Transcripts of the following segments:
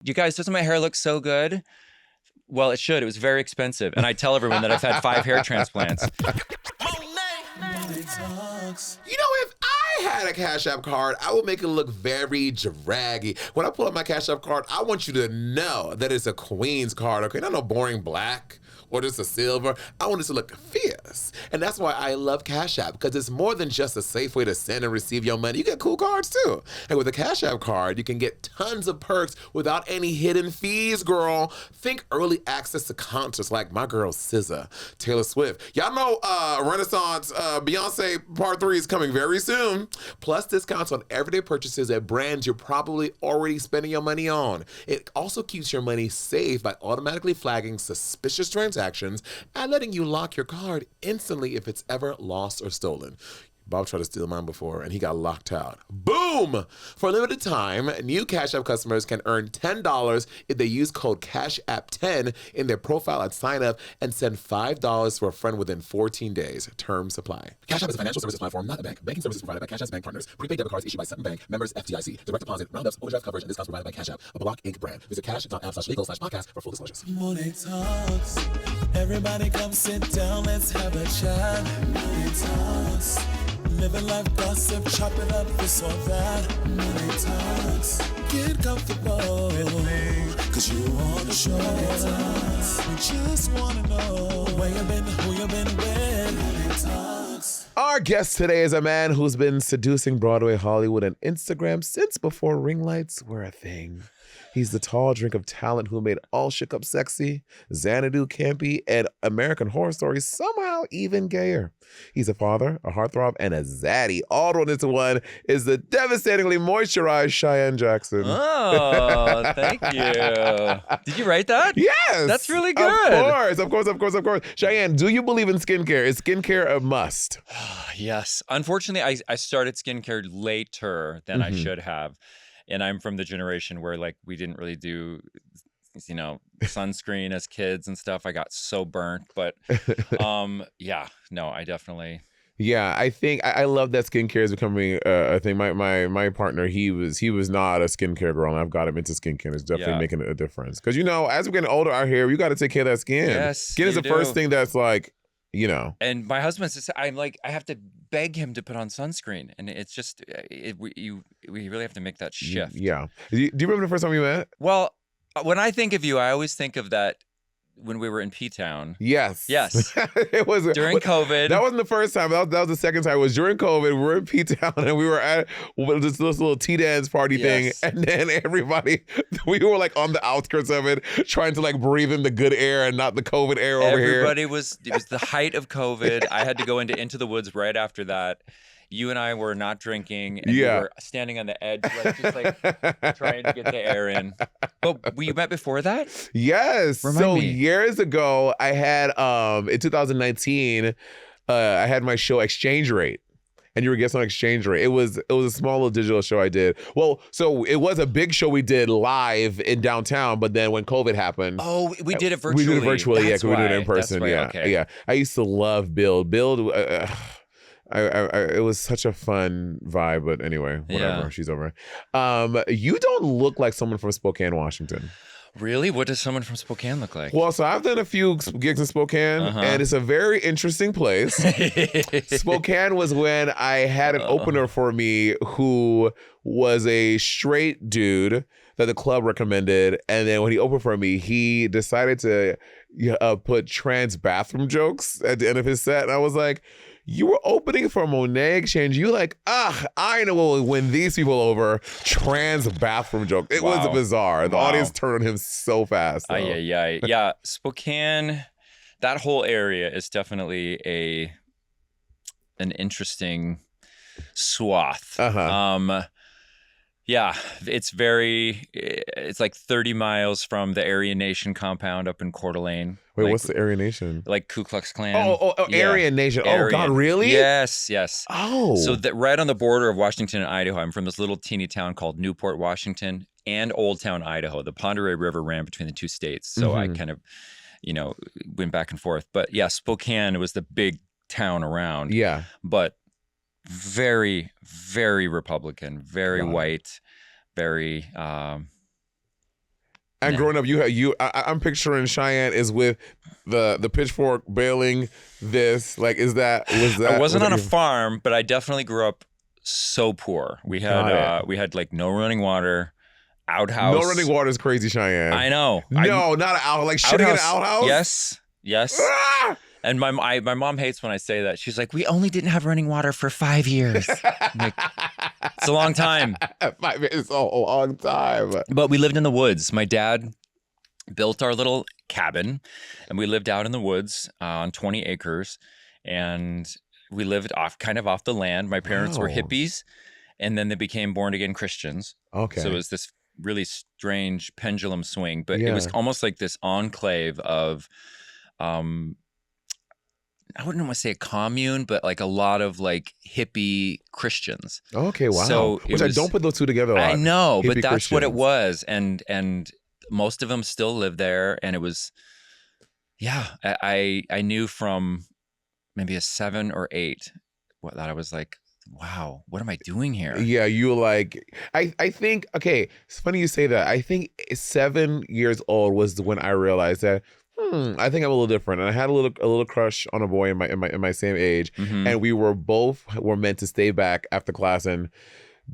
You guys, doesn't my hair look so good? Well, it should. It was very expensive. And I tell everyone that I've had 5 hair transplants. Monét Talks. You know, if I had a Cash App card, I would make it look very draggy. When I pull up my Cash App card, I want you to know that it's a Queen's card, okay? Not no boring black or just a silver. I want it to look fierce. And that's why I love Cash App, because it's more than just a safe way to send and receive your money. You get cool cards too. And with a Cash App card, you can get tons of perks without any hidden fees, girl. Think early access to concerts like my girl SZA, Taylor Swift. Y'all know Renaissance Beyonce Part 3 is coming very soon. Plus discounts on everyday purchases at brands you're probably already spending your money on. It also keeps your money safe by automatically flagging suspicious transactions and letting you lock your card instantly if it's ever lost or stolen. Bob tried to steal mine before, and he got locked out. Boom! For a limited time, new Cash App customers can earn $10 if they use code CASHAPP10 in their profile at sign up and send $5 to a friend within 14 days. Terms apply. Cash App is a financial services platform, not a bank. Banking services provided by Cash App's bank partners. Prepaid debit cards issued by Sutton Bank. Members FDIC. Direct deposit, roundups, overdraft coverage, and discounts provided by Cash App, a Block Inc. brand. Visit cash.app/legal/podcast for full disclosures. Monét Talks. Everybody come sit down, let's have a chat. Monét Talks. Living life gossip, chop it up, this or that. Monét Talks. Get comfortable, cause you on the show. We just wanna know where you been, who you been with. Monét Talks. Our guest today is a man who's been seducing Broadway, Hollywood, and Instagram since before ring lights were a thing. He's the tall drink of talent who made All Shook Up sexy, Xanadu campy, and American Horror Story somehow even gayer. He's a father, a heartthrob, and a zaddy. All rolled into one is the devastatingly moisturized Cheyenne Jackson. Oh, thank you. Did you write that? Yes. That's really good. Of course. Cheyenne, do you believe in skincare? Is skincare a must? Yes. Unfortunately, I started skincare later than I should have. And I'm from the generation where like we didn't really do, sunscreen as kids and stuff. I got so burnt, but I definitely. Yeah, I think I love that skincare is becoming a thing. My partner, he was not a skincare girl, and I've got him into skincare. It's definitely making a difference. Because as we're getting older out here, you got to take care of that skin. Yes, skin is the first thing that's like. And my husband's just, I have to beg him to put on sunscreen, and it's just we really have to make that shift. Yeah. Do you remember the first time we met? Well, when I think of you, I always think of that when we were in P-Town. Yes. It was during COVID. That wasn't the first time. That was the second time. It was during COVID. We were in P-Town and we were at this little tea dance party thing. And then we were like on the outskirts of it, trying to like breathe in the good air and not the COVID air over here. It was the height of COVID. I had to go into the woods right after that. You and I were not drinking, and we were standing on the edge, just trying to get the air in. But we met before that? Yes. Remind me. Years ago, I had, in 2019, I had my show Exchange Rate. And you were guest on Exchange Rate. It was a small little digital show I did. Well, so it was a big show we did live in downtown, but then when COVID happened. Oh, we did it virtually. We did it virtually, That's we did it in person. Right. Yeah. I used to love Build. It was such a fun vibe, but anyway, whatever. She's over. You don't look like someone from Spokane, Washington. Really? What does someone from Spokane look like? Well, so I've done a few gigs in Spokane, and it's a very interesting place. Spokane was when I had an opener for me who was a straight dude that the club recommended, and then when he opened for me, he decided to put trans bathroom jokes at the end of his set, and I was like, you were opening for Monét X Change. You I know what will win these people over. Trans bathroom joke. It was bizarre. The audience turned on him so fast. Yeah. Spokane, that whole area is definitely an interesting swath. Yeah, it's like 30 miles from the Aryan Nation compound up in Coeur d'Alene. Wait, what's the Aryan Nation? Like Ku Klux Klan. Aryan Nation. Aryan. Oh, God, really? Yes. Oh. So right on the border of Washington and Idaho, I'm from this little teeny town called Newport, Washington, and Old Town, Idaho. The Ponderay River ran between the two states. So I kind of, went back and forth. But yeah, Spokane was the big town around. Yeah. But very, very Republican, very white, very And growing up, I'm picturing Cheyenne is with the pitchfork bailing this. Like, was that? I wasn't on a farm, but I definitely grew up so poor. We had like no running water, outhouse. No running water is crazy, Cheyenne. I know. No, not an outhouse. Like shitting in an outhouse. Yes. Ah! And my mom hates when I say that. She's like, we only didn't have running water for 5 years. Like, it's a long time. 5 years is a long time. But we lived in the woods. My dad built our little cabin, and we lived out in the woods on 20 acres. And we lived off the land. My parents were hippies, and then they became born-again Christians. Okay. So it was this really strange pendulum swing. But it was almost like this enclave of... I wouldn't want to say a commune, but like a lot of like hippie Christians. Okay, wow. So I don't put those two together. I know, but that's what it was, and most of them still live there. And it was, I knew from maybe a 7 or 8 that I was like, wow, what am I doing here? Yeah, you like, I think, okay, it's funny you say that. I think 7 years old was when I realized that. I think I'm a little different, and I had a little crush on a boy in my same age, and we were meant to stay back after class and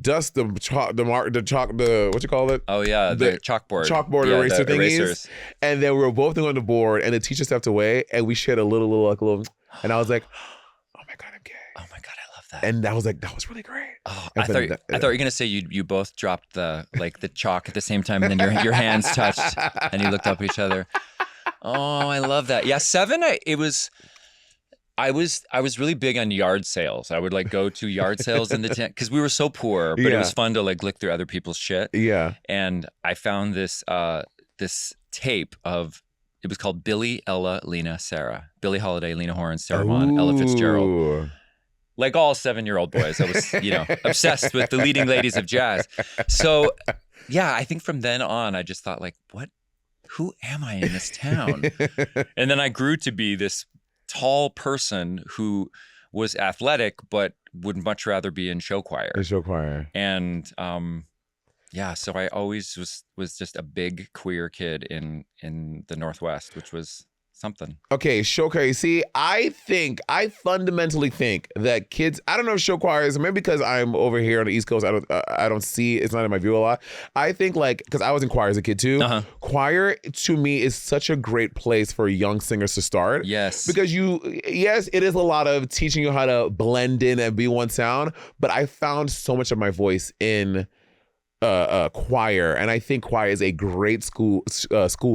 dust the what you call it? Oh yeah, the chalkboard eraser thingies, and then we were both on the board, and the teacher stepped away, and we shared a little, and I was like, oh my god, I'm gay. Oh my god, I love that. And that was really great. Oh, I thought you were gonna say you both dropped the chalk at the same time, and then your hands touched, and you looked up at each other. Oh, I love that. Yeah, 7. I was really big on yard sales. I would like go to yard sales in the tent because we were so poor, but it was fun to like lick through other people's shit. Yeah. And I found this tape of, it was called Billy, Ella, Lena, Sarah. Billie Holiday, Lena Horne, Sarah Vaughan, Ella Fitzgerald. Like all 7-year-old boys, I was obsessed with the leading ladies of jazz. So yeah, I think from then on, I just thought like, who am I in this town? And then I grew to be this tall person who was athletic, but would much rather be in show choir. And so I always was just a big queer kid in the Northwest, which was something. Okay, show choir. See, I fundamentally think that kids, I don't know if show choirs, maybe because I'm over here on the East Coast, I don't see, it's not in my view a lot. I think like, because I was in choir as a kid too, choir to me is such a great place for young singers to start. Yes. Because it is a lot of teaching you how to blend in and be one sound, but I found so much of my voice in choir, and I think choir is a great school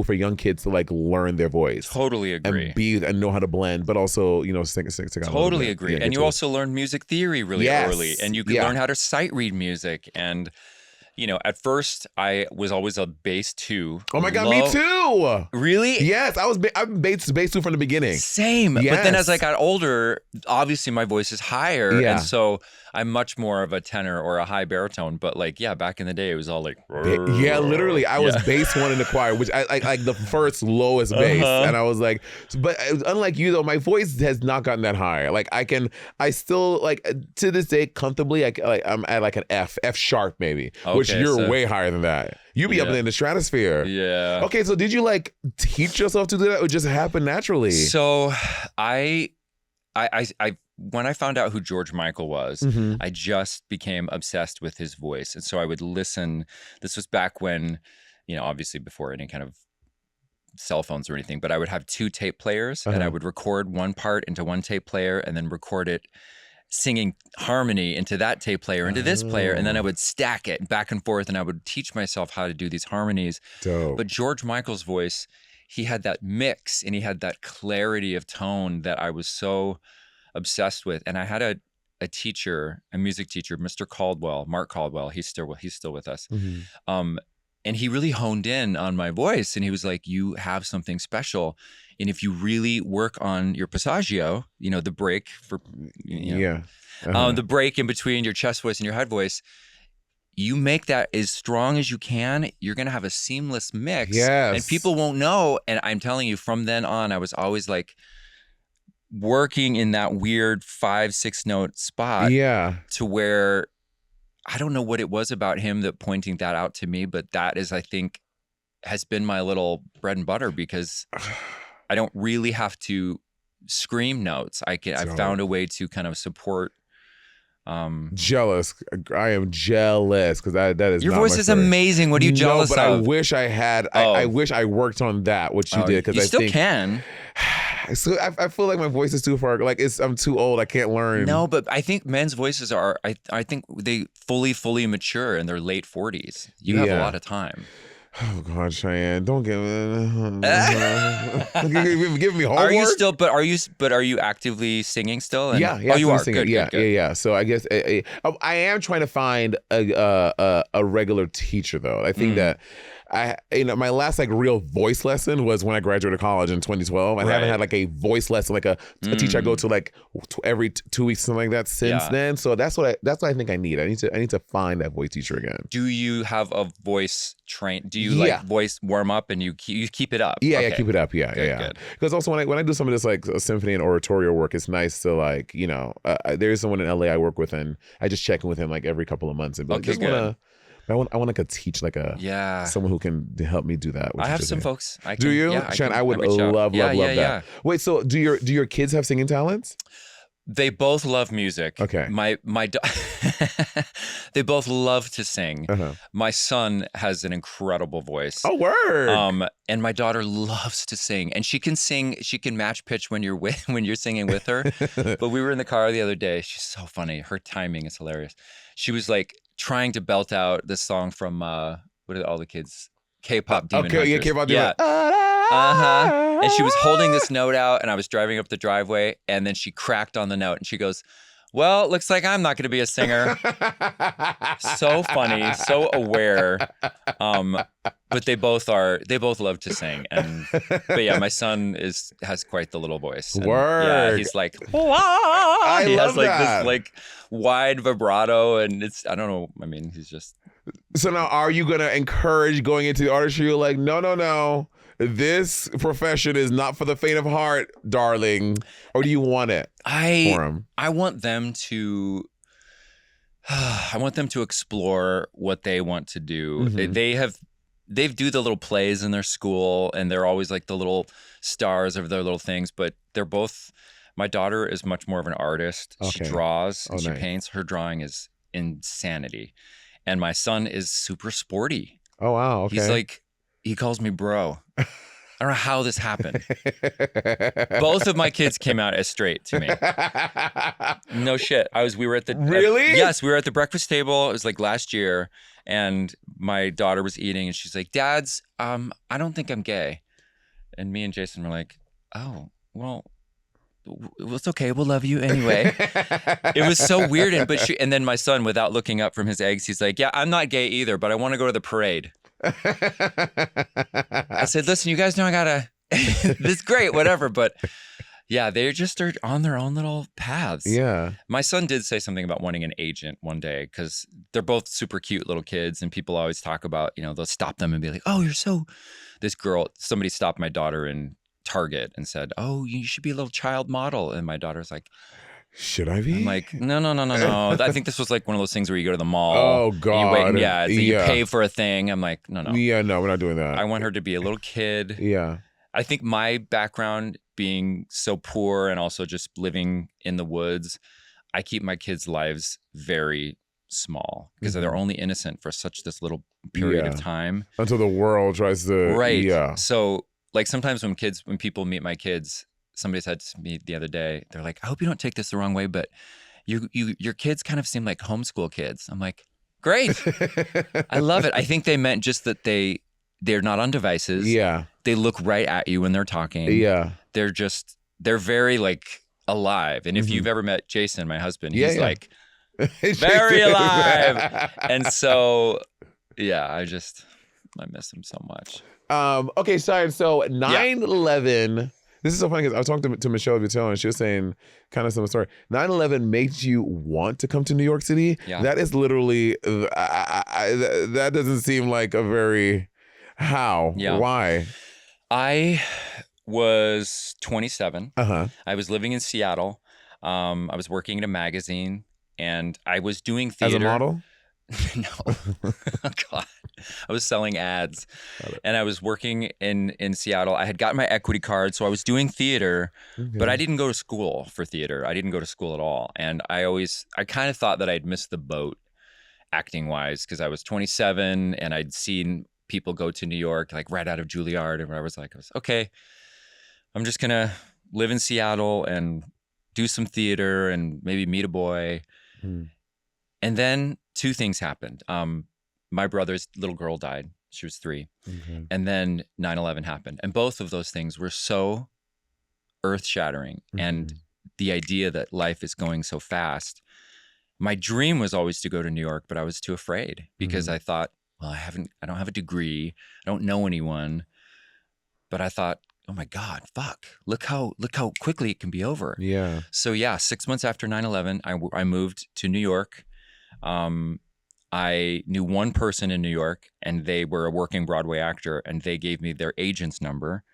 for young kids to like learn their voice. Totally agree. And know how to blend, but also sing. Totally agree. And you also learn music theory really early, and you can learn how to sight read music. And at first I was always a bass 2. Oh my god, me too. Really? Yes, I'm bass 2 from the beginning. Same. Yes. But then as I got older, obviously my voice is higher, and so I'm much more of a tenor or a high baritone. But back in the day, it was all like, yeah, literally, I was bass 1 in the choir, which I like the first lowest bass, and I was like, but unlike you though, my voice has not gotten that high. Like I still like to this day comfortably, I'm at like an F sharp maybe, which you're way higher than that. You be up in the stratosphere. Yeah. Okay, so did you like teach yourself to do that, or just happen naturally? So I when I found out who George Michael was, I just became obsessed with his voice. And so I would listen. This was back when, obviously before any kind of cell phones or anything, but I would have 2 tape players, and I would record one part into one tape player and then record it singing harmony into that tape player, into this player, and then I would stack it back and forth, and I would teach myself how to do these harmonies. Dope. But George Michael's voice, he had that mix and he had that clarity of tone that I was so obsessed with. And I had a teacher, a music teacher, Mr. Caldwell, Mark Caldwell. He's still with us. And he really honed in on my voice, and he was like, you have something special. And if you really work on your passaggio, the break for, the break in between your chest voice and your head voice, you make that as strong as you can, you're going to have a seamless mix. Yes. And people won't know. And I'm telling you, from then on, I was always like working in that weird 5-6 note spot. To where I don't know what it was about him that pointing that out to me, but that is, I think, has been my little bread and butter because I don't really have to scream notes. I've found a way to kind of support. Jealous. I am jealous because that is your not voice my is story. amazing. What are you jealous but of? I wish I had. I wish I worked on that. What you did because you I still think, can. So I feel like my voice is too far. Like I'm too old. I can't learn. No, but I think men's voices are. I think they fully mature in their late 40s. You have a lot of time. Oh God, Cheyenne, don't give me homework. Are you still? But are you actively singing still? Yeah. Oh, you are. Singing. Good. Yeah. So I guess I am trying to find a regular teacher though. I think that my last like real voice lesson was when I graduated college in 2012. I haven't had like a voice lesson, like a teacher I go to like every 2 weeks, something like that since then. So that's what I think I need. I need to find that voice teacher again. Do you have a voice train? Do you like voice warm up and you keep it up? Yeah, okay. yeah, keep it up. Yeah, good. Because also when I do some of this like symphony and oratorio work, it's nice to like there's someone in LA I work with and I just check in with him like every couple of months and be like, I want like a teach like someone who can help me do that. I have some folks. Do you? Yeah, Shan, I would love that. Yeah. Wait, so do your kids have singing talents? They both love music. Okay. They both love to sing. Uh-huh. My son has an incredible voice. Oh, word. And my daughter loves to sing, and she can sing. She can match pitch when you're singing with her. But we were in the car the other day. She's so funny. Her timing is hilarious. She was like trying to belt out this song from what are all the kids? K-pop Demon Hunters. Yeah, K-pop Demon. Yeah. And she was holding this note out, and I was driving up the driveway, and then she cracked on the note, and she goes, "Well, looks like I'm not going to be a singer." So funny, so aware. But they both love to sing, but yeah, my son has quite the little voice. And Word. Yeah, he's like, he love has like that. this like wide vibrato, and I don't know. I mean, he's just. So now, are you gonna encourage going into the artistry? You're like, no. This profession is not for the faint of heart, darling. Or do you want it for them? I want them to. I want them to explore what they want to do. Mm-hmm. They do the little plays in their school, and they're always like the little stars of their little things. But they're both. My daughter is much more of an artist. Okay. She draws and she nice. paints. Her drawing is insanity, and my son is super sporty. Oh wow! Okay. He's like, he calls me bro. I don't know how this happened. Both of my kids came out as straight to me. No shit. We were at the Really? Yes, we were at the breakfast table. It was like last year, and my daughter was eating, and she's like, "Dads, I don't think I'm gay." And me and Jason were like, "Oh, well, it's okay. We'll love you anyway." It was so weird, and then my son, without looking up from his eggs, he's like, "Yeah, I'm not gay either, but I want to go to the parade." I said, "Listen, you guys know I gotta. This is great, whatever." But yeah, they just are on their own little paths. Yeah. My son did say something about wanting an agent one day because they're both super cute little kids, and people always talk about, they'll stop them and be like, "Oh, you're so." This girl, somebody stopped my daughter in Target and said, "Oh, you should be a little child model," and my daughter's like, "Should I be?" I'm like, no. I think this was like one of those things where you go to the mall. Oh God! And you pay for a thing. I'm like, no. Yeah, no, we're not doing that. I want her to be a little kid. Yeah. I think my background being so poor and also just living in the woods, I keep my kids' lives very small because they're only innocent for this little period of time until the world tries to. Right. Yeah. So like sometimes when people meet my kids. Somebody said to me the other day, they're like, "I hope you don't take this the wrong way, but your kids kind of seem like homeschool kids." I'm like, "Great, I love it." I think they meant just that they're not on devices. Yeah, they look right at you when they're talking. Yeah, they're very like alive. And if you've ever met Jason, my husband, he's like very alive. And so, yeah, I miss him so much. Okay, sorry. So 9/11. This is so funny because I was talking to Michelle Butel and she was saying kind of some story. 9/11 made you want to come to New York City. Yeah. That is literally, that doesn't seem like a very, how? Yeah. Why? I was 27. Uh-huh. I was living in Seattle. I was working at a magazine and I was doing theater. As a model? No. Oh, God. I was selling ads and I was working in Seattle. I had gotten my equity card, so I was doing theater, but I didn't go to school for theater. I didn't go to school at all. And I kind of thought that I'd missed the boat acting wise because I was 27 and I'd seen people go to New York like right out of Juilliard. And I was okay, I'm just going to live in Seattle and do some theater and maybe meet a boy. And then 2 things happened. My brother's little girl died. She was 3. And then 9/11 happened. And both of those things were so earth-shattering. And the idea that life is going so fast. My dream was always to go to New York, but I was too afraid because I thought, well, I don't have a degree. I don't know anyone. But I thought, oh my God, fuck. Look how quickly it can be over. Yeah. So 6 months after 9/11, I moved to New York. I knew one person in New York and they were a working Broadway actor and they gave me their agent's number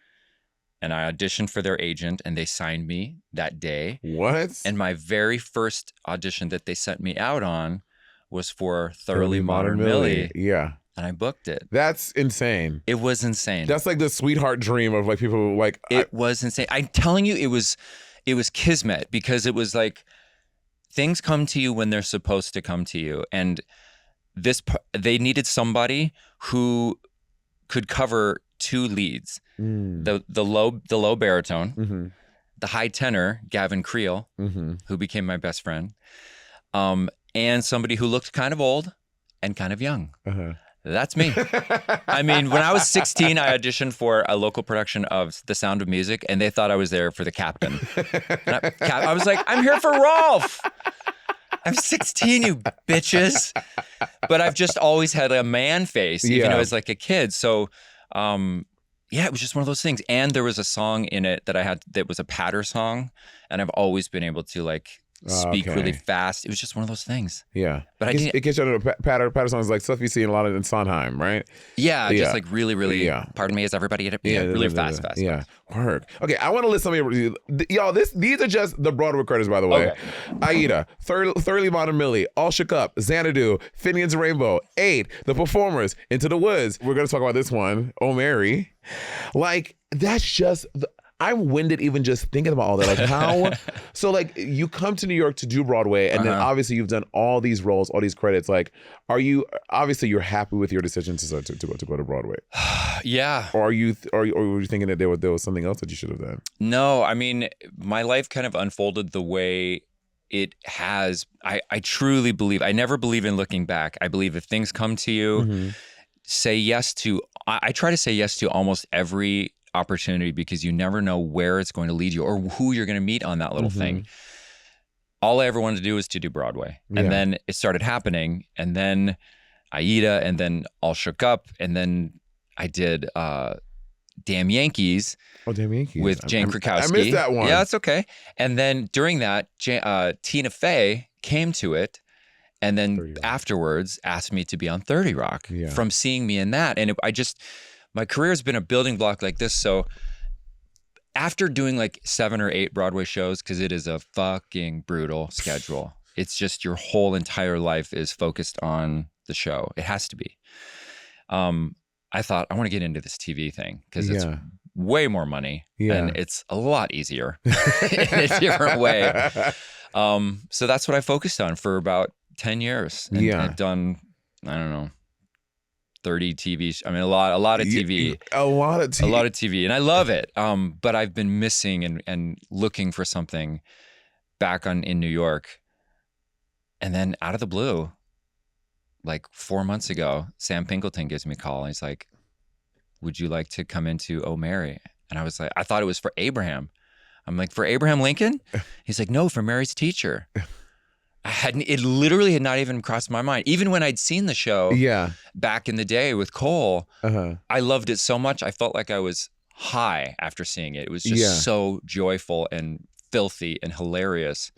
and I auditioned for their agent and they signed me that day. What? And my very first audition that they sent me out on was for Thoroughly Modern Millie. Yeah. And I booked it. That's insane. It was insane. That's like the sweetheart dream of like people like. It was insane. I'm telling you, it was kismet because it was like things come to you when they're supposed to come to you. And they needed somebody who could cover 2 leads. The low baritone, the high tenor, Gavin Creel, who became my best friend, and somebody who looked kind of old and kind of young. That's me. I mean, when I was 16, I auditioned for a local production of The Sound of Music, and they thought I was there for the captain. And I was like, I'm here for Rolf. I'm 16, you bitches. But I've just always had a man face, even though I was like a kid. So, it was just one of those things. And there was a song in it that I had that was a patter song. And I've always been able to like speak really fast. It was just one of those things. Yeah. But it gets you to patter songs like stuff you see a lot in Sondheim, right? Yeah. Just like really, really, pardon me, is everybody really fast. Yeah. Work. Okay, I want to list some of your, y'all, these are just the Broadway credits, by the way. Okay. Aida, Thoroughly Modern Millie, All Shook Up, Xanadu, Finian's Rainbow, 8, The Performers, Into the Woods. We're going to talk about this one, Oh Mary. Like, that's just... I'm winded even just thinking about all that. Like how, so like you come to New York to do Broadway and then obviously you've done all these roles, all these credits. Like, obviously you're happy with your decision to go to Broadway? Yeah. Or were you thinking that there was something else that you should have done? No, I mean, my life kind of unfolded the way it has. I truly believe, I never believe in looking back. I believe if things come to you, say yes to, I try to say yes to almost every opportunity because you never know where it's going to lead you or who you're going to meet on that little thing. All I ever wanted to do was to do Broadway. And then it started happening. And then Aida, and then All Shook Up. And then I did Damn Yankees. Oh, Damn Yankees. With Jane Krakowski. I missed that one. Yeah, that's okay. And then during that, Tina Fey came to it and then afterwards asked me to be on 30 Rock from seeing me in that. And my career has been a building block like this. So after doing like 7 or 8 Broadway shows, because it is a fucking brutal schedule, it's just your whole entire life is focused on the show. It has to be. I thought, I want to get into this TV thing because it's way more money and it's a lot easier in a different way. So that's what I focused on for about 10 years. And I've done, I don't know, 30 TV. I mean, a lot of TV. A lot of TV. And I love it. But I've been missing and looking for something back in New York. And then out of the blue, like 4 months ago, Sam Pinkleton gives me a call. And he's like, would you like to come into Oh Mary? And I was like, I thought it was for Abraham. I'm like, for Abraham Lincoln? He's like, no, for Mary's teacher. It literally had not even crossed my mind. Even when I'd seen the show back in the day with Cole, I loved it so much. I felt like I was high after seeing it. It was just so joyful and filthy and hilarious.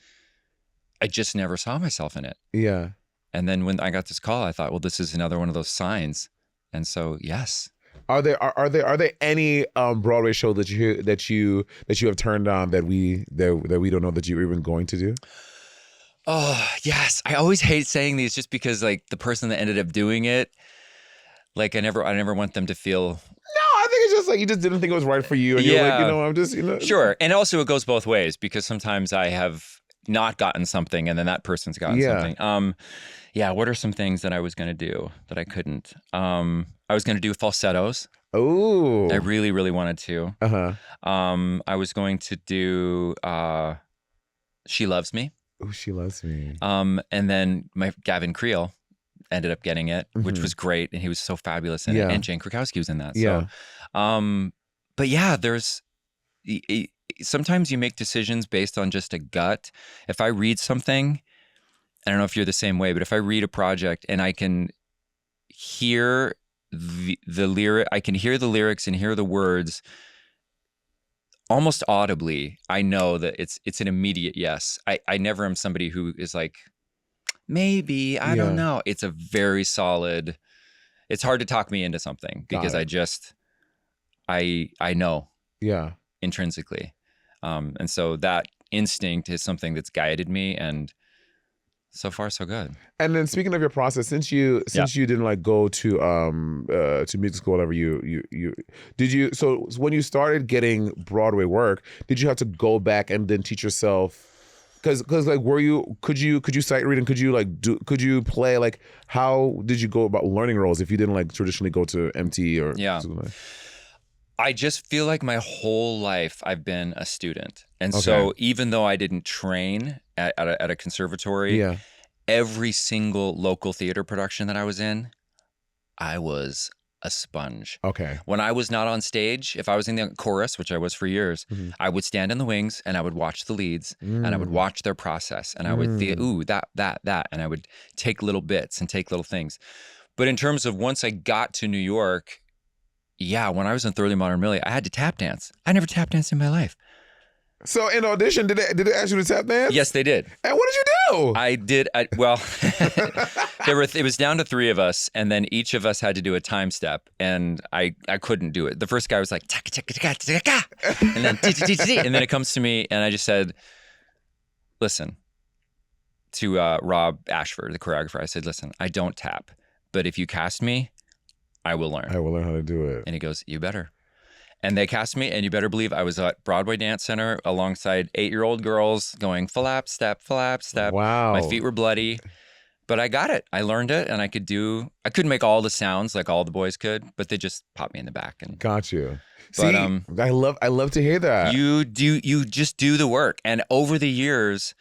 I just never saw myself in it. Yeah. And then when I got this call, I thought, well, this is another one of those signs. And so, yes. Are there any Broadway show that you have turned on that we don't know that you're even going to do? Oh, yes. I always hate saying these just because like the person that ended up doing it, like I never want them to feel. No, I think it's just like you just didn't think it was right for you. And you're like, I'm just, Sure. And also it goes both ways because sometimes I have not gotten something and then that person's gotten something. Yeah, what are some things that I was going to do that I couldn't? I was going to do falsettos. Oh. I really, really wanted to. Uh-huh. I was going to do She Loves Me. Oh, She Loves Me. And then my Gavin Creel ended up getting it, which was great. And he was so fabulous in it. And Jane Krakowski was in that. So, but yeah, sometimes you make decisions based on just a gut. If I read something, I don't know if you're the same way, but if I read a project and I can hear the lyric, I can hear the lyrics and hear the words almost audibly, I know that it's an immediate yes. I never am somebody who is like, maybe, I don't know. It's a very solid, it's hard to talk me into something because I know intrinsically. And so that instinct is something that's guided me, and so far so good. And then speaking of your process, since you didn't like go to music school, whatever so when you started getting Broadway work, did you have to go back and then teach yourself? Because like could you sight read and could you play, like how did you go about learning roles if you didn't like traditionally go to MT or something like that? I just feel like my whole life I've been a student. And so even though I didn't train at a conservatory, every single local theater production that I was in, I was a sponge. Okay. When I was not on stage, if I was in the chorus, which I was for years, I would stand in the wings and I would watch the leads and I would watch their process and I would think, ooh, that. And I would take little bits and take little things. But in terms of once I got to New York, when I was in Thoroughly Modern Millie, I had to tap dance. I never tap danced in my life. So in audition, did they ask you to tap dance? Yes, they did. And what did you do? I did. Well, it was down to 3 of us, and then each of us had to do a time step, and I couldn't do it. The first guy was like, and then and then it comes to me, and I just said, listen, to Rob Ashford, the choreographer, I said, listen, I don't tap, but if you cast me, I will learn. I will learn how to do it. And he goes, you better. And they cast me, and you better believe I was at Broadway Dance Center alongside 8-year-old girls going flap, step, flap, step. Wow. My feet were bloody, but I got it. I learned it, and I couldn't make all the sounds like all the boys could, but they just popped me in the back. And got you. But, See, I love to hear that. You just do the work. And over the years,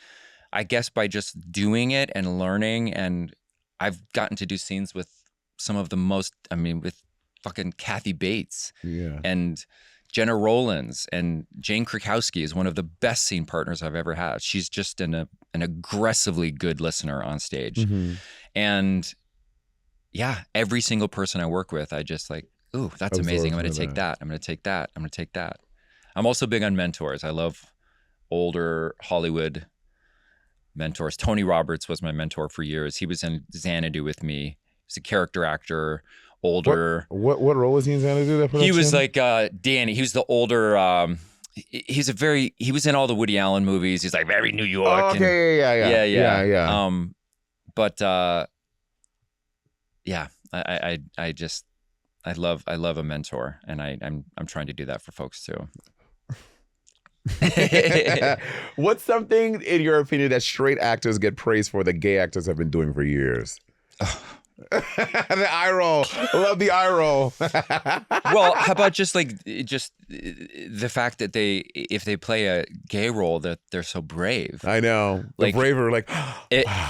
I guess by just doing it and learning, and I've gotten to do scenes with some of the most, with fucking Kathy Bates and Jenna Rollins, and Jane Krakowski is one of the best scene partners I've ever had. She's just an aggressively good listener on stage. And every single person I work with, I just like, ooh, that's amazing. I'm going to take that. I'm going to take that. I'm going to take that. I'm also big on mentors. I love older Hollywood mentors. Tony Roberts was my mentor for years. He was in Xanadu with me. He's a character actor, older. What role was he in Xanadu? He was like Danny. He was the older. He was in all the Woody Allen movies. He's like very New York. Oh, okay, yeah. But I love a mentor, and I'm trying to do that for folks too. What's something, in your opinion, that straight actors get praised for that gay actors have been doing for years? The eye roll. I love the eye roll. Well, how about just the fact that if they play a gay role, that they're so brave. I know. Like, the braver, like wow.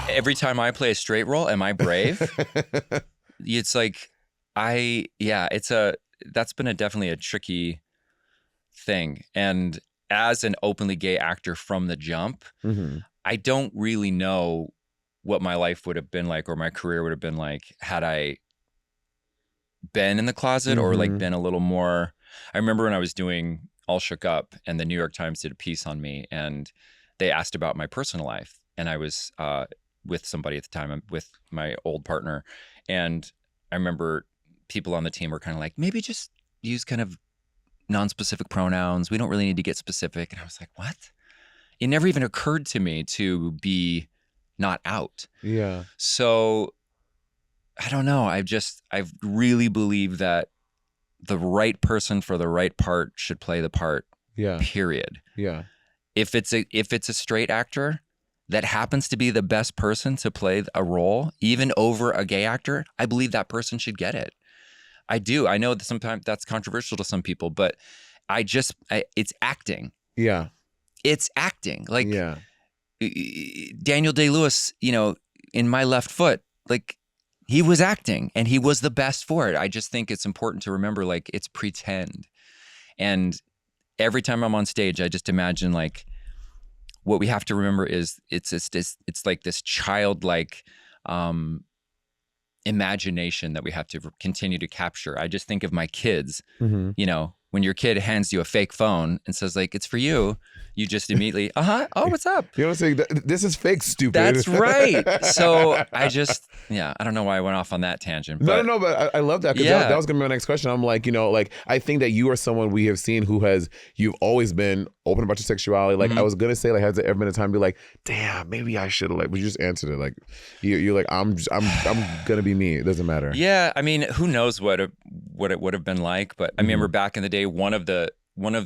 Every time I play a straight role, am I brave? It's like that's been definitely a tricky thing. And as an openly gay actor from the jump, I don't really know what my life would have been like, or my career would have been like, had I been in the closet or like been a little more. I remember when I was doing All Shook Up, and the New York Times did a piece on me, and they asked about my personal life, and I was with somebody at the time, with my old partner, and I remember people on the team were kind of like, maybe just use kind of non-specific pronouns. We don't really need to get specific. And I was like, what? It never even occurred to me to be not out. Yeah. So I don't know. I really believe that the right person for the right part should play the part. Yeah. Period. Yeah. If it's a straight actor that happens to be the best person to play a role, even over a gay actor, I believe that person should get it. I do. I know that sometimes that's controversial to some people, but it's acting. Yeah. It's acting. Like yeah. Daniel Day-Lewis, in My Left Foot, like he was acting and he was the best for it. I just think it's important to remember, like, it's pretend. And every time I'm on stage, I just imagine, like, what we have to remember is it's like this childlike imagination that we have to continue to capture. I just think of my kids, when your kid hands you a fake phone and says, like, it's for you, you just immediately, oh, what's up? You know what I'm saying? This is fake, stupid. That's right. So I don't know why I went off on that tangent. But No, but I love that, because that was gonna be my next question. I'm like, I think that you are someone we have seen you've always been open about your sexuality. Like, I was gonna say, like, has there ever been a time to be like, damn, maybe I should have, like, but you just answered it. Like, you're like, I'm gonna be me. It doesn't matter. Yeah, I mean, who knows what it would have been like? But I remember back in the day, one of the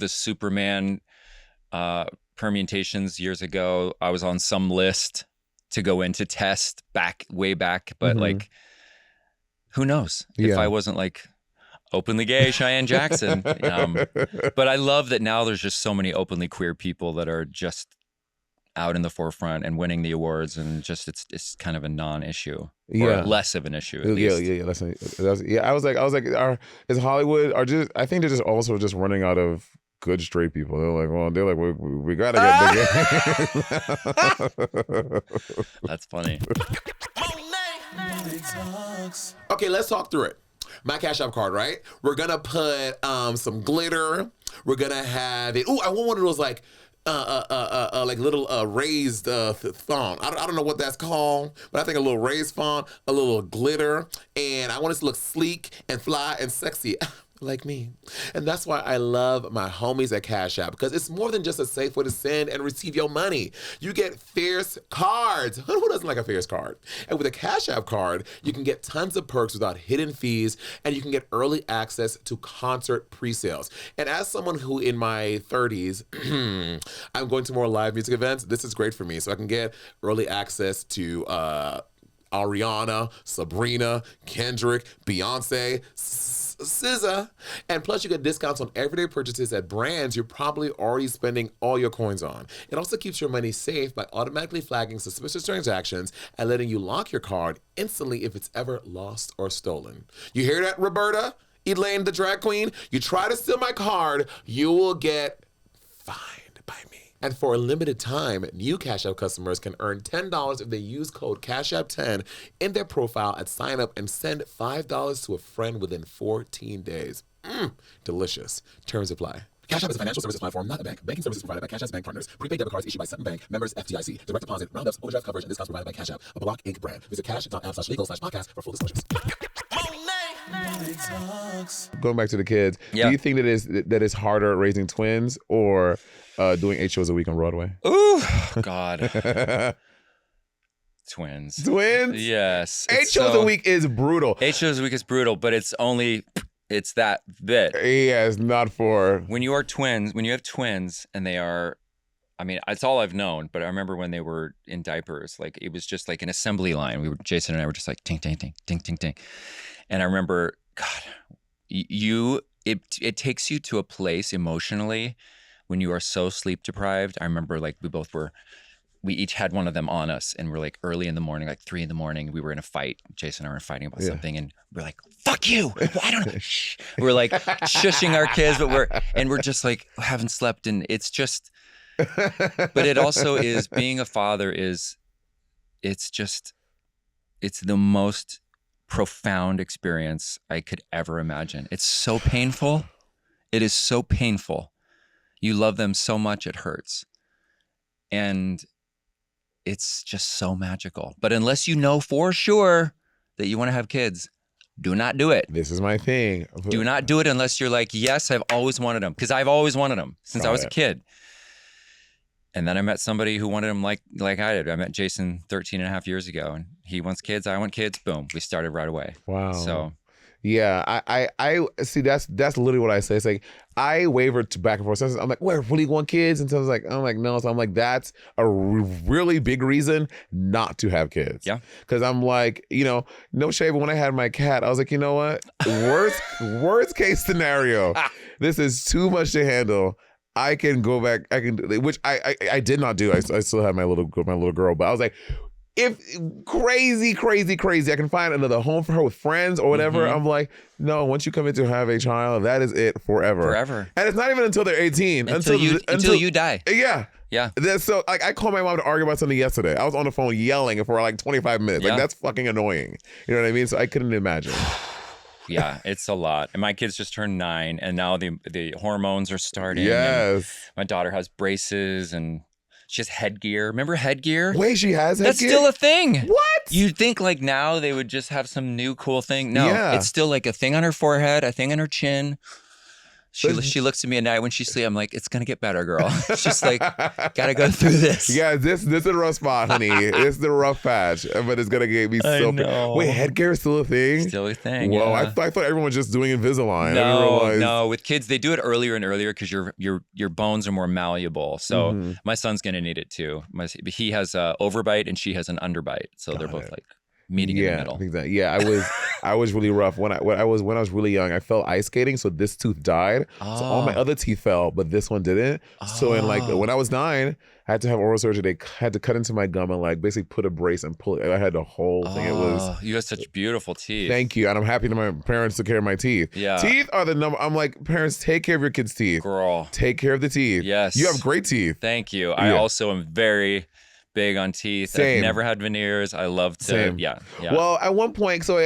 Superman permutations years ago, I was on some list to go into test way back, but like, who knows if I wasn't like openly gay Cheyenne Jackson. But I love that now there's just so many openly queer people that are just out in the forefront and winning the awards, and just it's kind of a non-issue, or less of an issue at least. I was like, is Hollywood I think they're just also just running out of good straight people. They're like, we gotta get bigger. That's funny. Okay, let's talk through it. My Cash App card, right? We're gonna put some glitter. We're gonna have it. Ooh, I want one of those like little raised font. I don't know what that's called, but I think a little raised font, a little glitter, and I want it to look sleek and fly and sexy. Like me. And that's why I love my homies at Cash App, because it's more than just a safe way to send and receive your money. You get fierce cards. Who doesn't like a fierce card? And with a Cash App card, you can get tons of perks without hidden fees, and you can get early access to concert pre-sales. And as someone who in my 30s, I'm going to more live music events, this is great for me. So I can get early access to Ariana, Sabrina, Kendrick, Beyonce, SZA, and plus you get discounts on everyday purchases at brands you're probably already spending all your coins on. It also keeps your money safe by automatically flagging suspicious transactions and letting you lock your card instantly if it's ever lost or stolen. You hear that, Roberta? Elaine, the drag queen? You try to steal my card, you will get fined by me. And for a limited time, new Cash App customers can earn $10 if they use code CashApp10 in their profile at sign up and send $5 to a friend within 14 days. Delicious. Terms apply. Cash App is a financial services platform, not a bank. Banking services provided by Cash App's bank partners. Prepaid debit cards issued by Sutton Bank. Members FDIC. Direct deposit, roundups, overdraft coverage, and discounts provided by Cash App. A Block Inc. brand. Visit cash.app/legal/podcast for full disclosures. Going back to the kids, do you think that it's harder raising twins or doing 8 shows a week on Broadway? Ooh, God. Twins. Yes. 8 shows a week is brutal. 8 shows a week is brutal, but it's that bit. Yeah, it's not for... When you have twins and they are, I mean, it's all I've known, but I remember when they were in diapers, like it was just like an assembly line. Jason and I were just like, ting, ting, ting, ting, ting, ting. And I remember, God, it takes you to a place emotionally when you are so sleep deprived. I remember like we each had one of them on us, and we're like early in the morning, like 3 a.m. we were in a fight. Jason and I were fighting about something, and we're like, fuck you. I don't know. We're like shushing our kids, but we're just like, haven't slept. And it's just, but it also is, being a father it's the most profound experience I could ever imagine. It's so painful. It is so painful. You love them so much, it hurts. And it's just so magical. But unless you know for sure that you want to have kids, do not do it. This is my thing. Do not do it unless you're like, yes, I've always wanted them. Because I've always wanted them since I was a kid. And then I met somebody who wanted them like I did. I met Jason 13 and a half years ago, and he wants kids. I want kids. Boom. We started right away. Wow. So yeah, I see. That's literally what I say. It's like I wavered to back and forth. I'm like, "What? Really want kids?" And so I'm like, no. So I'm like, that's a really big reason not to have kids. Yeah. Because I'm like, no shade. But when I had my cat, I was like, you know what? Worst case scenario, this is too much to handle. I can go back. I can, which I did not do. I still have my little girl, but I was like, if crazy, I can find another home for her with friends or whatever. I'm like, no, once you commit to have a child, that is it forever. And it's not even until they're 18. Until you die. Yeah. Yeah. So like I called my mom to argue about something yesterday. I was on the phone yelling for like 25 minutes. Yeah. Like that's fucking annoying. You know what I mean? So I couldn't imagine. Yeah, it's a lot. And my kids just turned 9, and now the hormones are starting. Yes. My daughter has braces, and she has headgear. Remember headgear? Wait, she has headgear? That's still a thing. What? You'd think like now they would just have some new cool thing. No, it's still like a thing on her forehead, a thing on her chin. She looks at me at night when she's asleep. I'm like, it's gonna get better, girl. It's just like, gotta go through this. Yeah, this is a rough spot, honey. It's the rough patch, but it's gonna get me so. Wait, headgear is still a thing? Still a thing. Whoa, yeah. I thought everyone was just doing Invisalign. No. With kids, they do it earlier and earlier because your bones are more malleable. So my son's gonna need it too. He has a overbite and she has an underbite. So they're both like meeting in the middle. Exactly. Yeah, I was really rough when I was really young. I fell ice skating, so this tooth died. Oh. So all my other teeth fell, but this one didn't. So when I was 9, I had to have oral surgery. They had to cut into my gum and like basically put a brace and pull it. I had the whole thing. It was. You have such beautiful teeth. Thank you, and I'm happy that my parents took care of my teeth. Yeah, teeth are the number. I'm like, parents, take care of your kids' teeth. Girl, take care of the teeth. Yes, you have great teeth. Thank you. I also am very big on teeth. Same. I've never had veneers. I love to. Same. Yeah. Well, at one point, so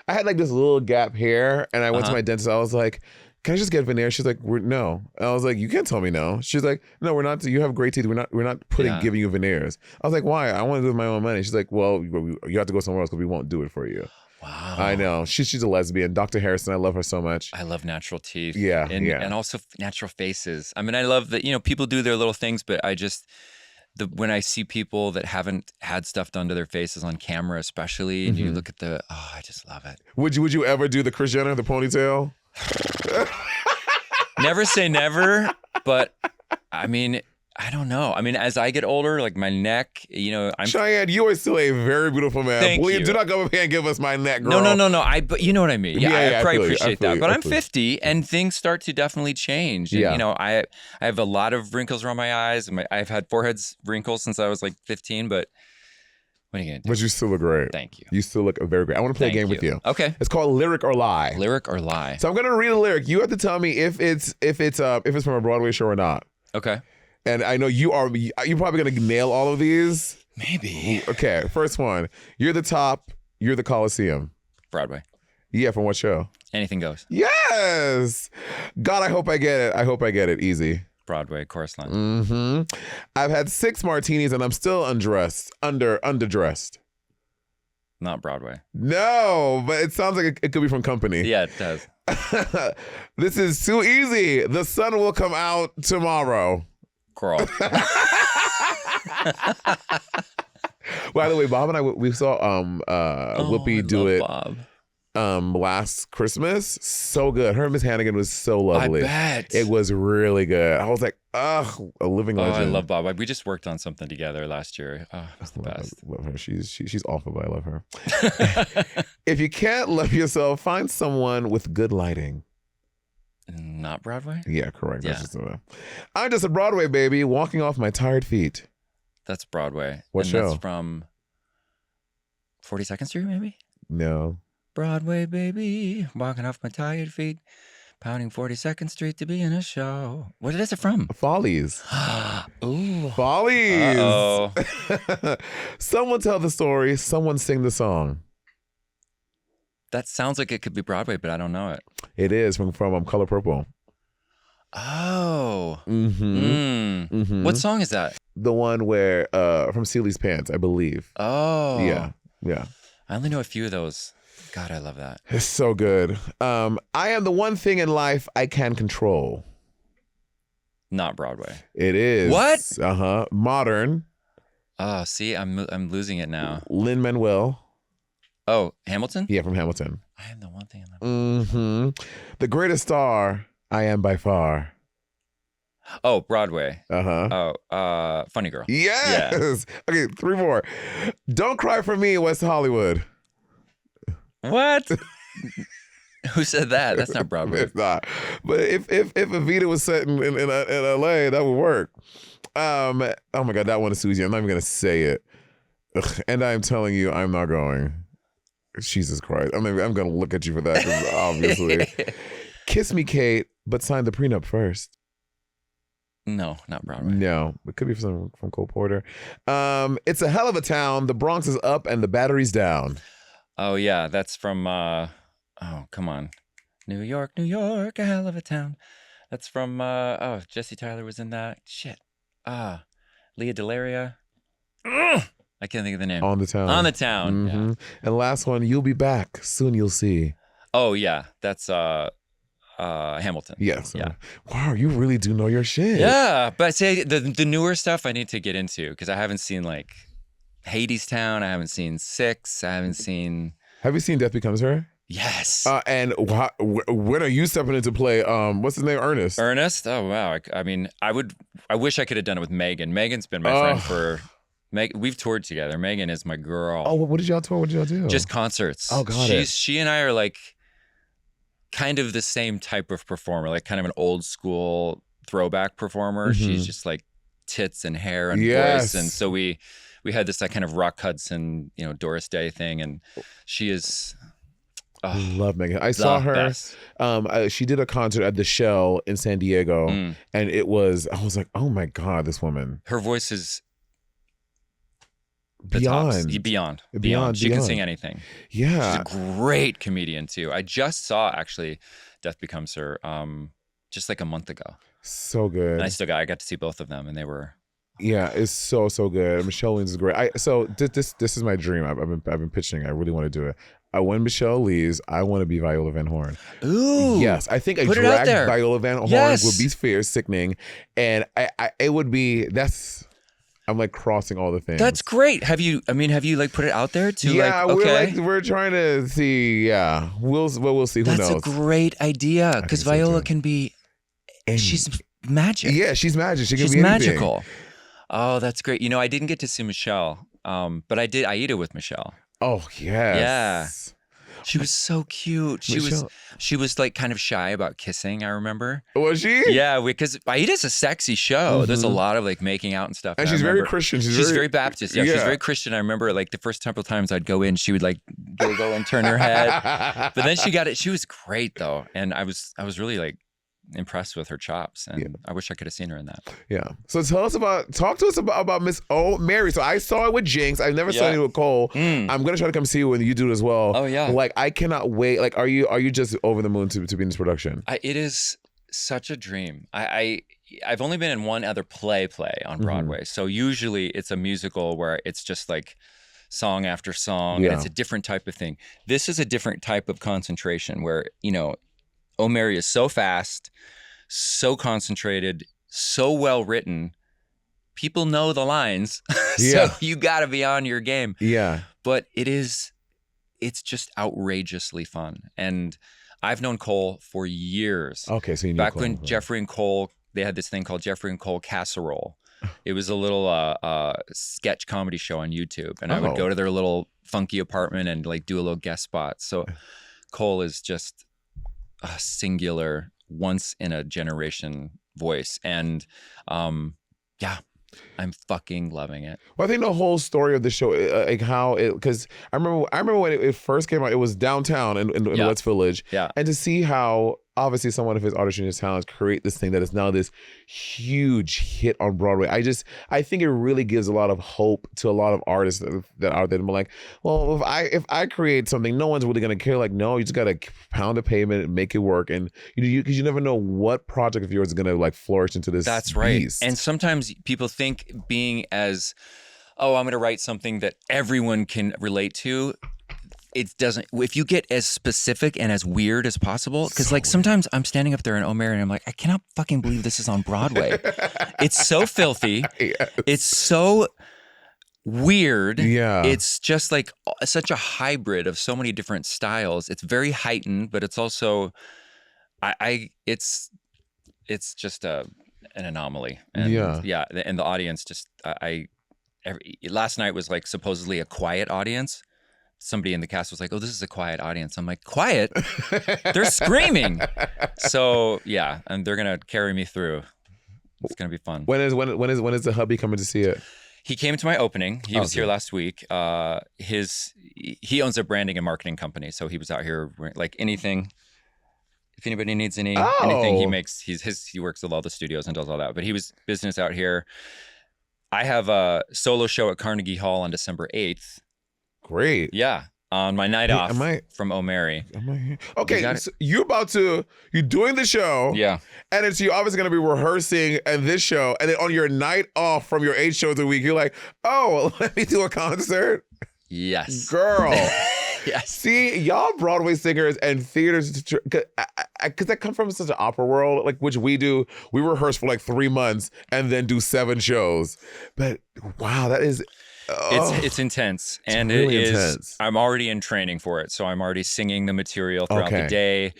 I had like this little gap here, and I went to my dentist. I was like, "Can I just get veneers?" She's like, "No." And I was like, "You can't tell me no." She's like, "No, we're not. You have great teeth. We're not giving you veneers." I was like, "Why?" I want to do it with my own money. She's like, "Well, you have to go somewhere else because we won't do it for you." Wow. I know. She's a lesbian. Dr. Harrison, I love her so much. I love natural teeth. Yeah. And also natural faces. I mean, I love that, people do their little things, but I just, when I see people that haven't had stuff done to their faces on camera, especially, and you look at I just love it. Would you ever do the Kris Jenner, the ponytail? Never say never, but I mean, I don't know. I mean, as I get older, like my neck, I'm Cheyenne, you are still a very beautiful man. Thank Please you. do not go up here and give us my neck, girl. No. But you know what I mean. Yeah, I probably appreciate that. But I'm 50, you. and things start to definitely change. And, I have a lot of wrinkles around my eyes. I've had forehead wrinkles since I was like 15. But what are you gonna do? But you still look great. Thank you. You still look very great. I want to play a game with you. Okay. It's called Lyric or Lie. Lyric or lie. So I'm gonna read a lyric. You have to tell me if it's from a Broadway show or not. Okay. And I know you're probably gonna nail all of these. Maybe. Okay, first one. You're the top. You're the Coliseum. Broadway. Yeah, from what show? Anything goes. Yes. God, I hope I get it. I hope I get it. Easy. Broadway, chorus line. Mm-hmm. I've had 6 martinis and I'm still underdressed. Not Broadway. No, but it sounds like it could be from Company. Yeah, it does. This is too easy. The sun will come out tomorrow. Girl. By the way, Bob and I we saw Whoopi do it Bob. Last Christmas. So good. Her and Miss Hannigan was so lovely. I bet. It was really good. I was like, ugh, a living legend. I love Bob. We just worked on something together last year. Oh, it was the best. Love her. She's awful, but I love her. If you can't love yourself, find someone with good lighting. Not Broadway? Yeah, correct. Yeah. I'm just a Broadway baby walking off my tired feet. That's Broadway. What show? That's from 42nd Street, maybe? No. Broadway baby, walking off my tired feet, pounding 42nd Street to be in a show. What is it from? Follies. Ooh. Follies. Uh-oh. Someone tell the story. Someone sing the song. That sounds like it could be Broadway, but I don't know it. It is from Color Purple. Oh. Mm-hmm. Mm-hmm. What song is that? The one where from Seeley's Pants, I believe. Oh. Yeah. I only know a few of those. God, I love that. It's so good. I am the one thing in life I can control. Not Broadway. It is. What? Modern. Oh, see, I'm losing it now. Lin-Manuel. Oh, Hamilton? Yeah, from Hamilton. I have the one thing in the The greatest star, I am by far. Oh, Broadway. Uh-huh. Oh, Funny Girl. Yes. Yeah. Okay, 3 more. Don't Cry for Me, West Hollywood. What? Who said that? That's not Broadway. It's not. But if Evita was set in LA, that would work. Oh my God, that one is Susie. I'm not even gonna say it. Ugh, and I'm telling you, I'm not going. Jesus Christ. I'm gonna look at you for that, because obviously. Kiss Me, Kate, but sign the prenup first. No, not Broadway. No, it could be from Cole Porter. It's a Hell of a Town. The Bronx is up and the battery's down. Oh yeah, that's from. Oh, come on, New York, a hell of a town. That's from. Jesse Tyler was in that. Shit. Leah Delaria. Ugh! I can't think of the name. On the Town. On the Town. Mm-hmm. Yeah. And last one, You'll Be Back. Soon You'll See. Oh yeah, that's Hamilton. Yes. Yeah. Wow, you really do know your shit. Yeah, but say the newer stuff I need to get into, because I haven't seen like Hades Town. I haven't seen Six. I haven't seen. Have you seen Death Becomes Her? Yes. And when are you stepping into play? What's his name? Ernest. Ernest? Oh wow. I mean, I wish I could have done it with Megan. Megan's been my friend for. We've toured together. Megan is my girl. Oh, what did y'all tour? What did y'all do? Just concerts. Oh, got it. She and I are like kind of the same type of performer, like kind of an old school throwback performer. Mm-hmm. She's just like tits and hair and Yes. voice, and so we had this like kind of Rock Hudson, Doris Day thing, and she is. I love Megan. I saw her. Best. She did a concert at the Shell in San Diego, and I was like, oh my God, this woman. Her voice is Beyond. Beyond. She can sing anything. Yeah. She's a great comedian too. I just saw actually Death Becomes Her just like a month ago. So good. And I got to see both of them, and they were. Yeah, it's so good. Michelle Williams is great. So this is my dream. I've been pitching. I really want to do it. When Michelle leaves, I want to be Viola Van Horn. Ooh. Yes, I think a Put it out drag there. Viola Van Horn would be fierce, sickening, and it would be. I'm like crossing all the things. That's great. Have you like put it out there to yeah, like, okay. we're trying to see. Yeah, we'll see. Who knows? That's a great idea, because Viola can be. She's magic. Yeah, she's magic. She's magical. Oh, that's great. I didn't get to see Michelle, but I did. Aida with Michelle. Oh yes. Yeah. She was so cute. She was like kind of shy about kissing, I remember. Was she? Yeah, because Aida's a sexy show. Mm-hmm. There's a lot of like making out and stuff. And she's very Christian. She's very Baptist. Yeah, she's very Christian. I remember like the first couple times I'd go in, she would like giggle and turn her head. But then she got it. She was great though. And I was really like impressed with her chops, and I wish I could have seen her in that. Yeah. So talk to us about Miss O Mary. So I saw it with Jinx. I never saw it with Cole. I'm gonna try to come see you when you do it as well. Oh yeah. Like I cannot wait. Like are you just over the moon to be in this production? It is such a dream. I've only been in one other play on Broadway. So usually it's a musical where it's just like song after song, and it's a different type of thing. This is a different type of concentration where, O Mary is so fast, so concentrated, so well written. People know the lines, so you got to be on your game. Yeah. But it's just outrageously fun. And I've known Cole for years. Okay, so you knew back Cole, when Jeffrey and Cole, they had this thing called Jeffrey and Cole Casserole. It was a little sketch comedy show on YouTube, and I would go to their little funky apartment and like do a little guest spot. So Cole is just a singular, once in a generation voice, and I'm fucking loving it. Well, I think the whole story of the show, like how it, because I remember when it first came out, it was downtown in West Village, and to see how obviously someone of his artistry and his talents create this thing that is now this huge hit on Broadway. I think it really gives a lot of hope to a lot of artists that are there. And like, well, if I create something, no one's really gonna care. Like, no, you just gotta pound a pavement and make it work. And because you never know what project of yours is gonna like flourish into this. That's right. beast. And sometimes people think being as, I'm gonna write something that everyone can relate to. it doesn't, if you get as specific and as weird as possible, because like sometimes I'm standing up there in O'Mary and I'm like, I cannot fucking believe this is on Broadway. It's so filthy. Yes. It's so weird. Yeah. It's just like such a hybrid of so many different styles. It's very heightened, but it's also, it's just an anomaly. And yeah. And the audience just, last night was like supposedly a quiet audience. Somebody in the cast was like, "Oh, this is a quiet audience." I'm like, "Quiet? They're screaming." So yeah, and they're gonna carry me through. It's gonna be fun. When is the hubby coming to see it? He came to my opening. He was here last week. He owns a branding and marketing company, so he was out here like anything. If anybody needs anything, he makes. He works with all the studios and does all that. But he was business out here. I have a solo show at Carnegie Hall on December 8th. Great. Yeah. On my night off from O'Mary. Okay, so you're doing the show. Yeah. And you're obviously going to be rehearsing and this show. And then on your night off from your 8 shows a week, you're like, oh, let me do a concert. Yes. Girl. Yes. See, y'all Broadway singers and theaters, because I come from such an opera world, like which we do. We rehearse for like 3 months and then do 7 shows. But wow, that is... It's intense, and really it is. Intense. I'm already in training for it, so I'm already singing the material throughout the day.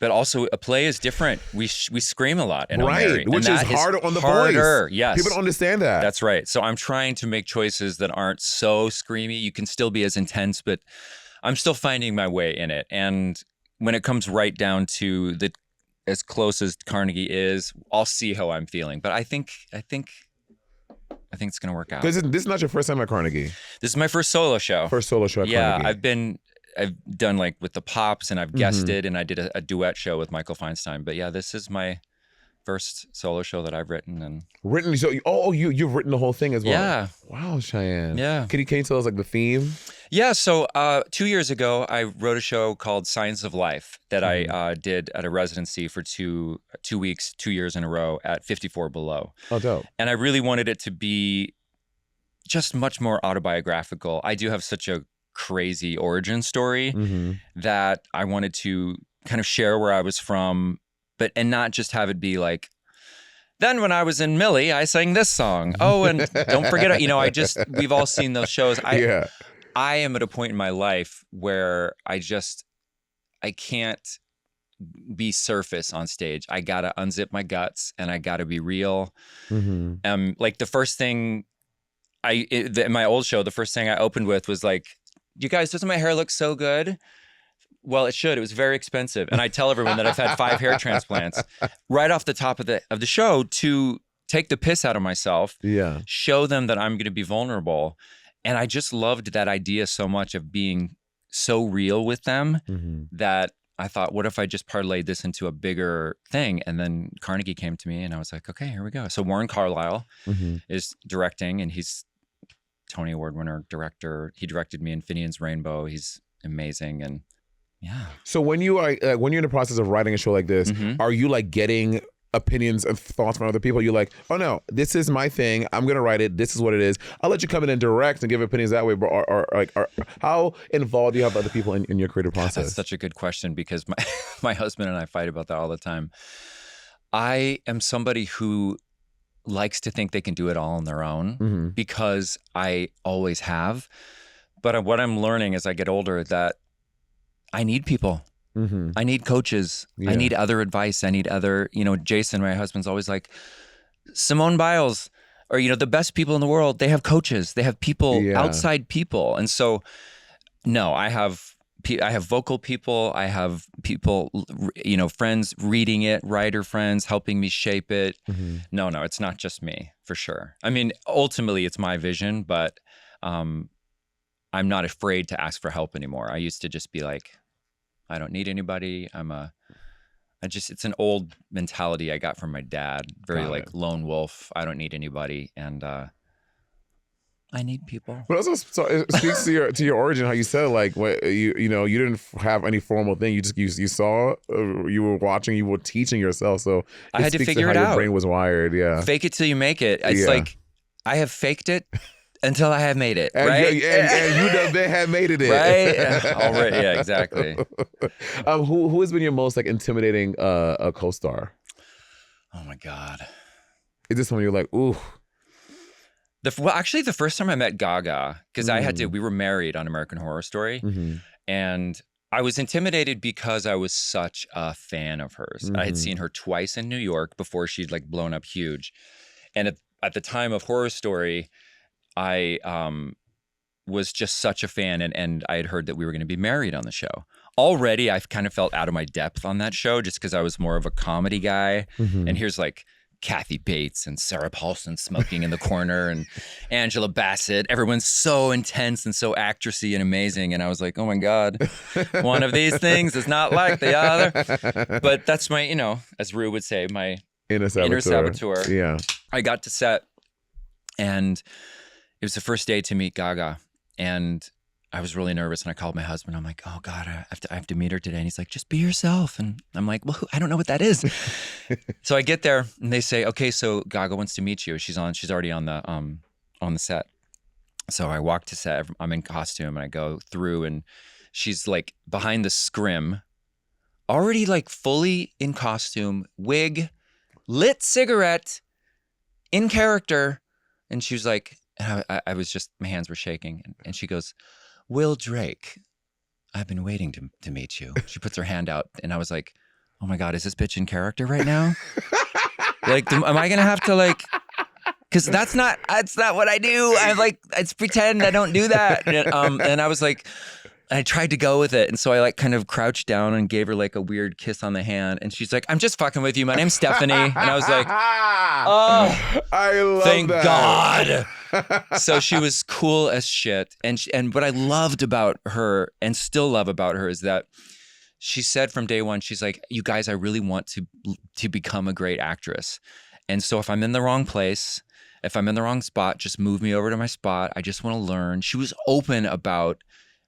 But also a play is different. We scream a lot, in O'Mary, which is harder on the voice. Yes, people don't understand that. That's right. So I'm trying to make choices that aren't so screamy. You can still be as intense, but I'm still finding my way in it. And when it comes right down to as close as Carnegie is, I'll see how I'm feeling. But I think it's going to work out. Because this is not your first time at Carnegie. This is my first solo show. First solo show at Carnegie. I've done like with the Pops, and I've guested, and I did a duet show with Michael Feinstein. But yeah, this is my first solo show that I've written. So you've written the whole thing as well. Yeah. Wow, Cheyenne. Yeah. Can you tell us like the theme? Yeah. So 2 years ago, I wrote a show called Science of Life that I did at a residency for 2 weeks, 2 years in a row at 54 Below. Oh, dope. And I really wanted it to be just much more autobiographical. I do have such a crazy origin story that I wanted to kind of share where I was from, and not just have it be like, then when I was in Millie, I sang this song. Oh, and don't forget, we've all seen those shows. I am at a point in my life where I can't be surface on stage. I gotta unzip my guts and I gotta be real. Like the first thing in my old show, the first thing I opened with was like, you guys, doesn't my hair look so good? Well, it should. It was very expensive. And I tell everyone that I've had 5 hair transplants right off the top of the show to take the piss out of myself, show them that I'm going to be vulnerable. And I just loved that idea so much of being so real with them that I thought, what if I just parlayed this into a bigger thing? And then Carnegie came to me and I was like, okay, here we go. So Warren Carlyle is directing, and he's Tony Award winner director. He directed me in Finian's Rainbow. He's amazing. And yeah. So when you're in the process of writing a show like this, are you like getting opinions and thoughts from other people? You're like, oh no, this is my thing. I'm gonna write it. This is what it is. I'll let you come in and direct and give opinions that way. But how involved do you have other people in your creative process? That's such a good question, because my husband and I fight about that all the time. I am somebody who likes to think they can do it all on their own because I always have. But what I'm learning as I get older, that I need people. I need coaches. I need other advice. I need other, Jason, my husband's always like, Simone Biles, or, the best people in the world, they have coaches. They have people, outside people. And so, no, I have vocal people. I have people, friends reading it, writer friends helping me shape it. No, it's not just me, for sure. I mean, ultimately it's my vision, but I'm not afraid to ask for help anymore. I used to just be like, I don't need anybody. It's an old mentality I got from my dad. Very like lone wolf. I don't need anybody. And I need people. But also, so it speaks to your origin, how you said like you didn't have any formal thing. You saw, you were watching, you were teaching yourself. So I had to figure it out. Your brain was wired. Yeah. Fake it till you make it. It's like I have faked it until I have made it, and right? and you know they have made it, right? Already, yeah, exactly. Who has been your most like intimidating co-star? Oh my God. Is this someone you're like, ooh? Well, actually, the first time I met Gaga, because we were married on American Horror Story, and I was intimidated because I was such a fan of hers. I had seen her twice in New York before she'd like blown up huge. And at the time of Horror Story, I was just such a fan, and I had heard that we were going to be married on the show. Already, I kind of felt out of my depth on that show just because I was more of a comedy guy. And here's like Kathy Bates and Sarah Paulson smoking in the corner and Angela Bassett. Everyone's so intense and so actressy and amazing. And I was like, oh my God, one of these things is not like the other. But that's my, as Rue would say, my inner saboteur. Yeah. I got to set and it was the first day to meet Gaga. And I was really nervous and I called my husband. I'm like, oh God, I have to meet her today. And he's like, just be yourself. And I'm like, well, I don't know what that is. So I get there and they say, okay, so Gaga wants to meet you. She's already on the set. So I walk to set, I'm in costume and I go through and she's like behind the scrim, already like fully in costume, wig, lit cigarette, in character. And she was like, I was just, my hands were shaking. And she goes, Will Drake, I've been waiting to meet you. She puts her hand out and I was like, oh my God, is this bitch in character right now? Like, am I going to have to like, because that's not what I do. I'm like, it's pretend I don't do that. And I was like, I tried to go with it. And so I like kind of crouched down and gave her like a weird kiss on the hand. And she's like, I'm just fucking with you. My name's Stephanie. And I was like, oh, I love thank that. God. So she was cool as shit. And what I loved about her and still love about her is that she said from day one, she's like, you guys, I really want to become a great actress. And so if I'm in the wrong place, if I'm in the wrong spot, just move me over to my spot. I just want to learn. She was open about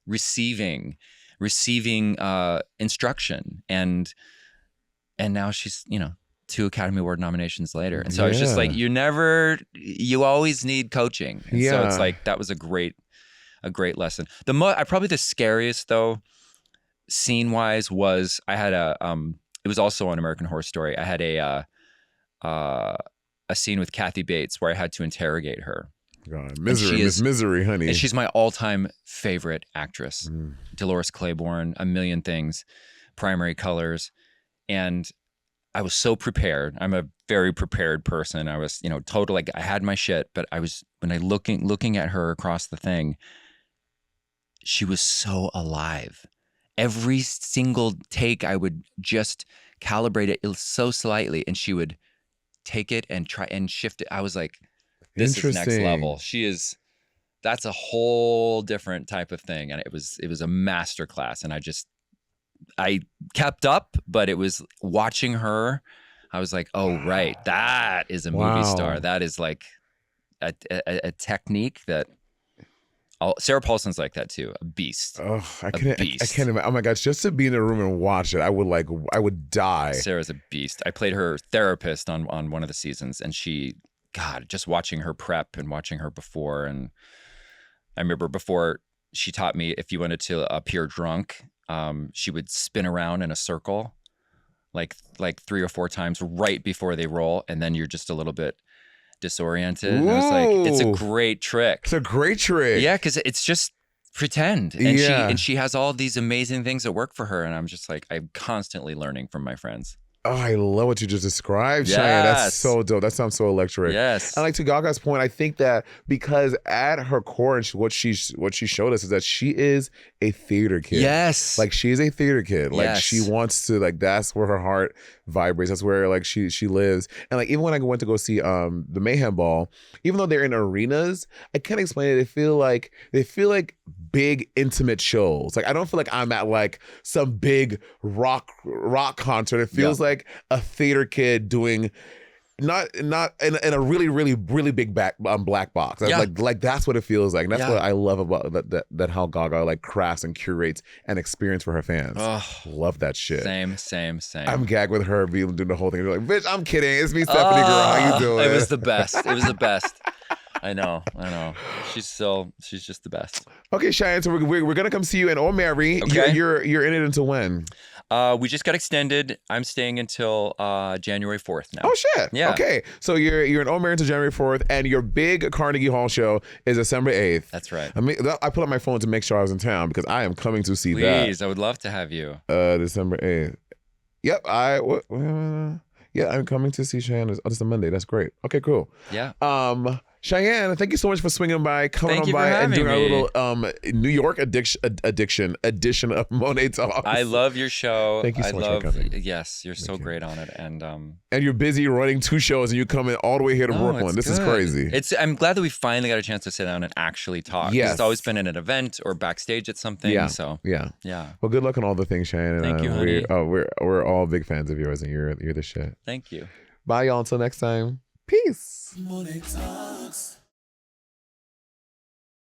receiving instruction. And now she's, 2 Academy Award nominations later. And so I was just like, you always need coaching. And so it's like, that was a great lesson. Probably the scariest though, scene wise was I had it was also on American Horror Story. I had a scene with Kathy Bates where I had to interrogate her. God, misery, honey. And she's my all-time favorite actress. Dolores Claiborne, A Million Things, Primary Colors. And I was so prepared. I'm a very prepared person. I was, total, like I had my shit, but looking at her across the thing, she was so alive. Every single take, I would just calibrate it so slightly and she would take it and try and shift it. I was like, this is next level. That's a whole different type of thing. And it was a master class. And I kept up, but it was watching her. I was like, oh, right. That is a movie star. That is like a technique that Sarah Paulson's like that too. A beast. Oh, I can't imagine. Oh my gosh. Just to be in a room and watch it, I would die. Sarah's a beast. I played her therapist on one of the seasons and just watching her prep and watching her before. And I remember before she taught me if you wanted to appear drunk, she would spin around in a circle like 3 or 4 times right before they roll. And then you're just a little bit disoriented. And I was like, it's a great trick. It's a great trick. Yeah, because it's just pretend. And she has all these amazing things that work for her. And I'm just like, I'm constantly learning from my friends. Oh, I love what you just described, Cheyenne. That's so dope. That sounds so electric. Yes. And like to Gaga's point, I think that because at her core and what she showed us is that she is a theater kid. Yes. Like she is a theater kid. Like she wants to, like, that's where her heart vibrates. That's where like she lives. And like even when I went to go see the Mayhem Ball, even though they're in arenas, I can't explain it. They feel like big intimate shows. Like I don't feel like I'm at like some big rock concert. It feels like a theater kid doing not in a really really big black box. Like that's what it feels like. And that's what I love about that how Gaga like crafts and curates an experience for her fans. Love that shit. Same. I'm gagged with her doing the whole thing. Like, bitch, I'm kidding. It's me, Stephanie girl. How you doing? It was the best. I know. She's just the best. Okay, Cheyenne, so we're gonna come see you in Old Mary. Okay. You're in it until when? We just got extended. I'm staying until January 4th now. Oh shit. Yeah. Okay. So you're in Old Mary until January 4th, and your big Carnegie Hall show is December 8th. That's right. I put up my phone to make sure I was in town because I am coming to see that. Please, I would love to have you. December 8th. Yep. Yeah, I'm coming to see Cheyenne. Oh, this is a Monday. That's great. Okay, cool. Yeah. Cheyenne, thank you so much for swinging by, coming on by, and doing our little New York edition of Monét Talks. I love your show. Thank you so much for coming. Yes, you're so great on it, and you're busy running 2 shows, and you coming all the way here to Brooklyn. This is crazy. I'm glad that we finally got a chance to sit down and actually talk. Yes. It's always been at an event or backstage at something. Yeah. So yeah. Well, good luck on all the things, Cheyenne. Thank you, honey. We're all big fans of yours, and you're the shit. Thank you. Bye, y'all. Until next time. Peace. Monét Talks.